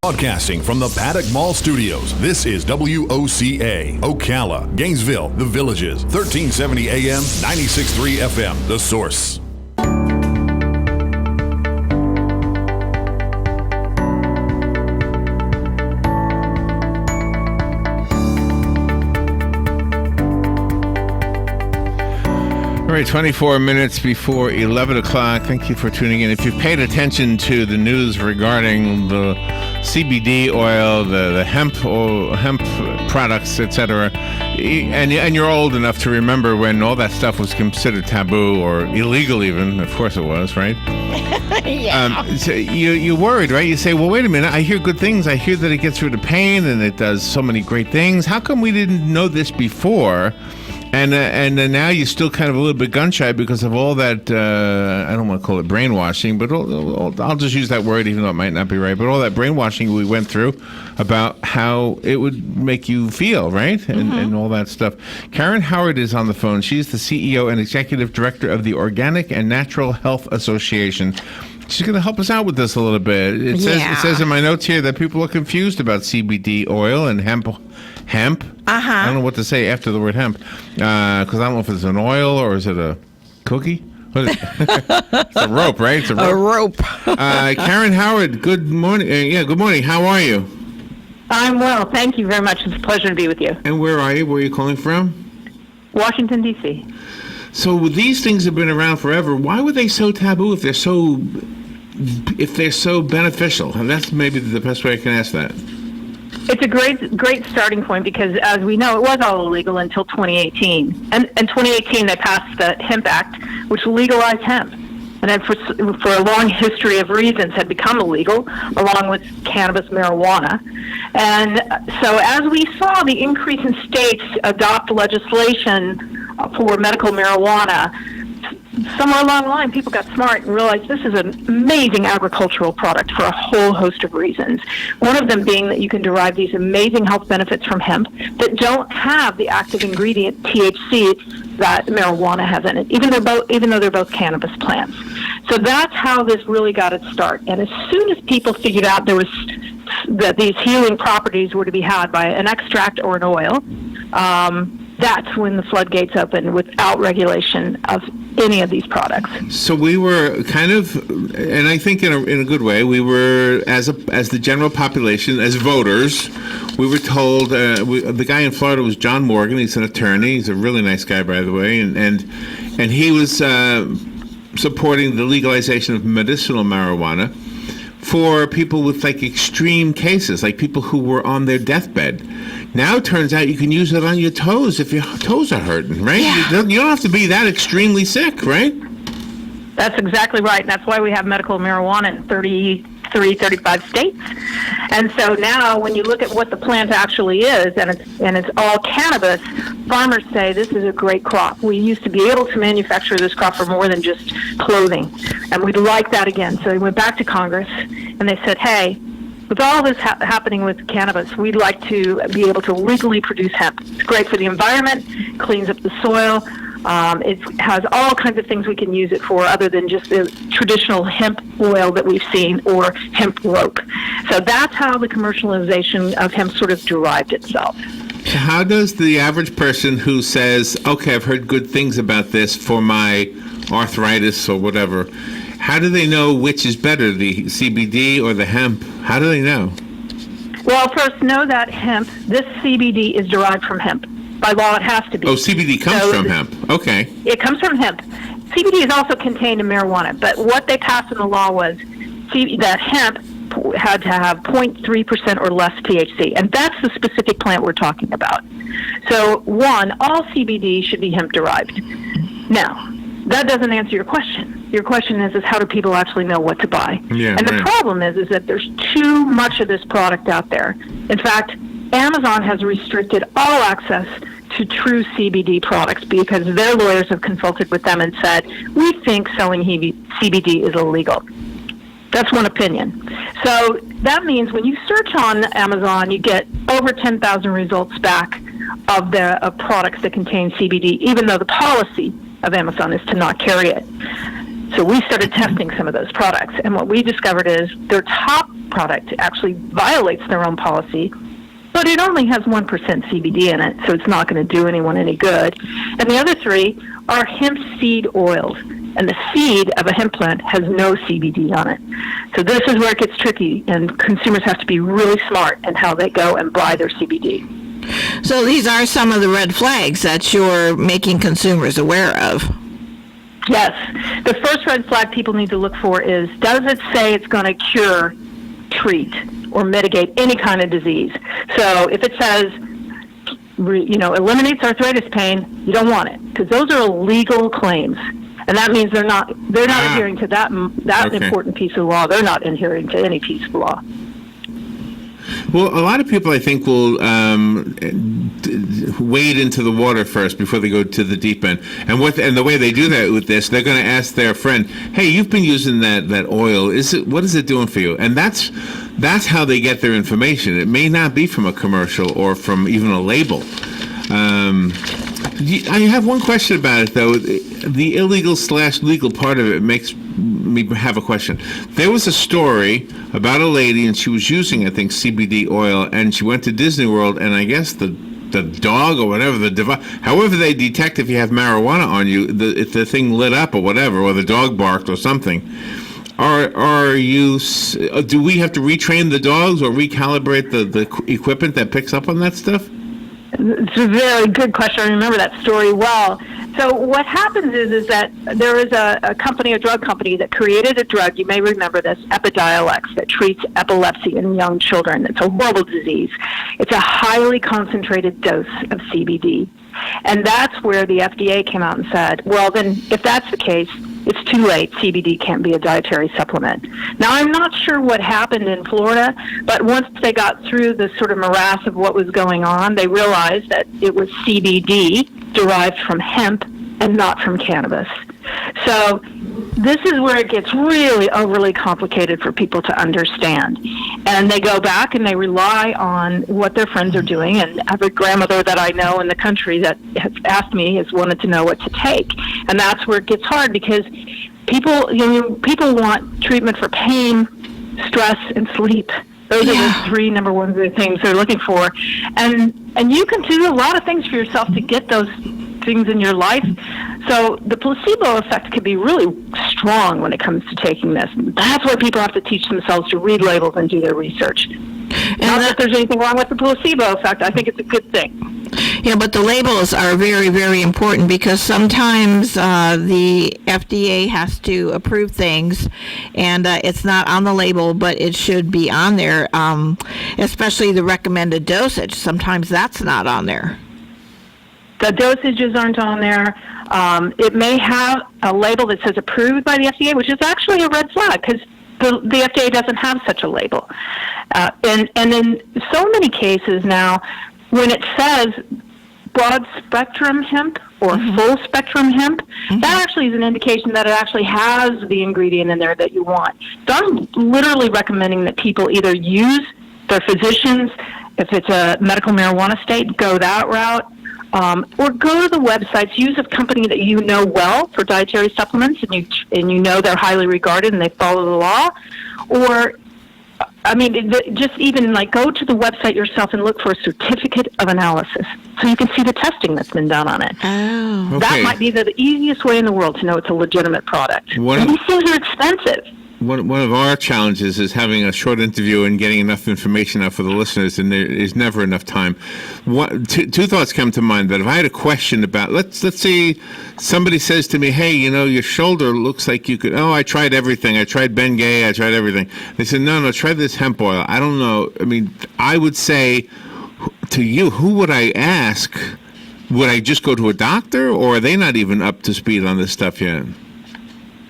Broadcasting from the Paddock Mall Studios, this is WOCA, Ocala, Gainesville, The Villages, 1370 AM, 96.3 FM, The Source. All right, 24 minutes before 11 o'clock. Thank you for tuning in. If you've paid attention to the news regarding the CBD oil, the hemp products, etc., and you're old enough to remember when all that stuff was considered taboo or illegal even, of course it was, right? Yeah. So you're worried, right? You say, well, wait a minute, I hear good things. I hear that it gets rid of pain and it does so many great things. How come we didn't know this before? And now you're still kind of a little bit gun-shy because of all that, I don't want to call it brainwashing, but I'll just use that word even though it might not be right, but all that brainwashing we went through about how it would make you feel, right? And all that stuff. Karen Howard is on the phone. She's the CEO and Executive Director of the Organic and Natural Health Association. She's going to help us out with this a little bit. It says in my notes here that people are confused about CBD oil and hemp. I don't know what to say after the word hemp, because I don't know if it's an oil or is it a cookie? What is it? It's a rope, right? It's a rope. Karen Howard, good morning. Good morning. How are you? I'm well. Thank you very much. It's a pleasure to be with you. And where are you? Where are you calling from? Washington, D.C. So these things have been around forever. Why were they so taboo if they're so beneficial? And that's maybe the best way I can ask that. It's a great starting point because, as we know, it was all illegal until 2018. And in 2018, they passed the Hemp Act, which legalized hemp. And then for a long history of reasons had become illegal, along with cannabis, marijuana. And so as we saw the increase in states adopt legislation for medical marijuana, somewhere along the line, people got smart and realized this is an amazing agricultural product for a whole host of reasons. One of them being that you can derive these amazing health benefits from hemp that don't have the active ingredient THC that marijuana has in it, even though they're both cannabis plants. So that's how this really got its start. And as soon as people figured out that these healing properties were to be had by an extract or an oil, that's when the floodgates opened without regulation of any of these products. So we were kind of, and I think in a good way, we were, as the general population, as voters, we were told, the guy in Florida was John Morgan. He's an attorney. He's a really nice guy, by the way. And he was supporting the legalization of medicinal marijuana for people with like extreme cases, like people who were on their deathbed. Now it turns out you can use it on your toes if your toes are hurting, right? Yeah. You don't have to be that extremely sick, right? That's exactly right. And that's why we have medical marijuana in 35 states. And so now when you look at what the plant actually is, and it's all cannabis, farmers say this is a great crop. We used to be able to manufacture this crop for more than just clothing. And we'd like that again. So they went back to Congress and they said, hey, with all this happening with cannabis, we'd like to be able to legally produce hemp. It's great for the environment, cleans up the soil. It has all kinds of things we can use it for other than just the traditional hemp oil that we've seen or hemp rope. So that's how the commercialization of hemp sort of derived itself. How does the average person who says, okay, I've heard good things about this for my arthritis or whatever, how do they know which is better, the CBD or the hemp? How do they know? Well, first, know that this CBD is derived from hemp. By law, it has to be. Oh, CBD comes from hemp. Okay. It comes from hemp. CBD is also contained in marijuana, but what they passed in the law was that hemp had to have 0.3% or less THC, and that's the specific plant we're talking about. So, one, all CBD should be hemp-derived. Now, that doesn't answer your question. Your question is how do people actually know what to buy? Yeah, and the problem is that there's too much of this product out there. In fact, Amazon has restricted all access to true CBD products because their lawyers have consulted with them and said, we think selling CBD is illegal. That's one opinion. So that means when you search on Amazon, you get over 10,000 results back of products that contain CBD, even though the policy of Amazon is to not carry it. So we started testing some of those products, and what we discovered is their top product actually violates their own policy, but it only has 1% CBD in it, so it's not going to do anyone any good. And the other 3 are hemp seed oils, and the seed of a hemp plant has no CBD on it. So this is where it gets tricky, and consumers have to be really smart in how they go and buy their CBD. So these are some of the red flags that you're making consumers aware of. Yes. The first red flag people need to look for is, does it say it's going to cure, treat, or mitigate any kind of disease? So if it says, eliminates arthritis pain, you don't want it, because those are illegal claims. And that means they're not adhering to that important piece of law. They're not adhering to any piece of law. Well, a lot of people, I think, will wade into the water first before they go to the deep end. And the way they do that with this, they're going to ask their friend, "Hey, you've been using that oil. What is it doing for you?" And that's how they get their information. It may not be from a commercial or from even a label. I have one question about it, though. The illegal/legal part of it makes me have a question. There was a story about a lady, and she was using, I think, CBD oil, and she went to Disney World, and I guess the dog or whatever, however they detect if you have marijuana on you, if the thing lit up or whatever, or the dog barked or something. Do we have to retrain the dogs or recalibrate the equipment that picks up on that stuff? It's a very good question. I remember that story well. So what happens is that there is a drug company that created a drug, you may remember this, Epidiolex, that treats epilepsy in young children. It's a horrible disease. It's a highly concentrated dose of CBD. And that's where the FDA came out and said, well, then if that's the case, it's too late. CBD can't be a dietary supplement. Now, I'm not sure what happened in Florida, but once they got through the sort of morass of what was going on, they realized that it was CBD derived from hemp and not from cannabis. So this is where it gets really overly complicated for people to understand. And they go back and they rely on what their friends are doing. And every grandmother that I know in the country that has asked me has wanted to know what to take. And that's where it gets hard, because people want treatment for pain, stress, and sleep. Those are the 3 number 1 things they're looking for. And you can do a lot of things for yourself to get those things in your life. So the placebo effect can be really strong when it comes to taking this. That's why people have to teach themselves to read labels and do their research. Not that there's anything wrong with the placebo effect. I think it's a good thing. Yeah, but the labels are very, very important, because sometimes the FDA has to approve things, and it's not on the label, but it should be on there, especially the recommended dosage. Sometimes that's not on there. The dosages aren't on there. It may have a label that says approved by the FDA, which is actually a red flag, because the FDA doesn't have such a label. And in so many cases now, when it says broad spectrum hemp or full spectrum hemp, that actually is an indication that it actually has the ingredient in there that you want. So I'm literally recommending that people either use their physicians, if it's a medical marijuana state, go that route. Or go to the websites, use a company that you know well for dietary supplements, and you know they're highly regarded and they follow the law. Or, just even go to the website yourself and look for a certificate of analysis, so you can see the testing that's been done on it. Oh. Okay. That might be the easiest way in the world to know it's a legitimate product. And these things are expensive. One of our challenges is having a short interview and getting enough information out for the listeners, and there is never enough time. Two thoughts come to mind. That if I had a question about, let's say somebody says to me, "Hey, your shoulder looks like you could." Oh, I tried everything. I tried Bengay. I tried everything. They said, "No, try this hemp oil." I don't know. I would say to you, who would I ask? Would I just go to a doctor, or are they not even up to speed on this stuff yet?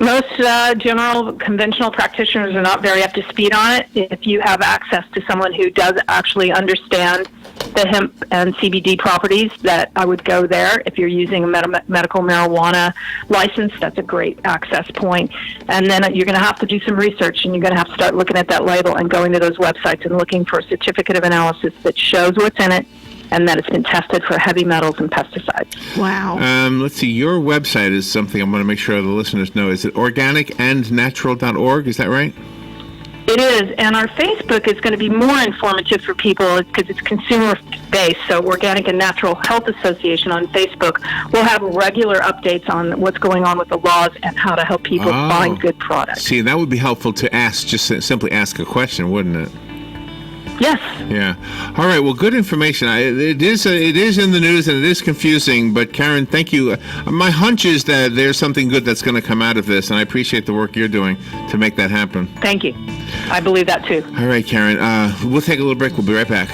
Most general conventional practitioners are not very up to speed on it. If you have access to someone who does actually understand the hemp and CBD properties, that I would go there. If you're using a medical marijuana license, that's a great access point. And then you're going to have to do some research, and you're going to have to start looking at that label and going to those websites and looking for a certificate of analysis that shows what's in it and that it's been tested for heavy metals and pesticides. Wow. Let's see. Your website is something I want to make sure the listeners know. Is it organicandnatural.org? Is that right? It is, and our Facebook is going to be more informative for people because it's consumer-based. So Organic and Natural Health Association on Facebook will have regular updates on what's going on with the laws and how to help people find good products. See, that would be helpful to ask, just simply ask a question, wouldn't it? Yes. Yeah. All right. Well, good information. It is in the news and it is confusing. But Karen, thank you. My hunch is that there's something good that's going to come out of this, and I appreciate the work you're doing to make that happen. Thank you. I believe that too. All right, Karen. We'll take a little break. We'll be right back.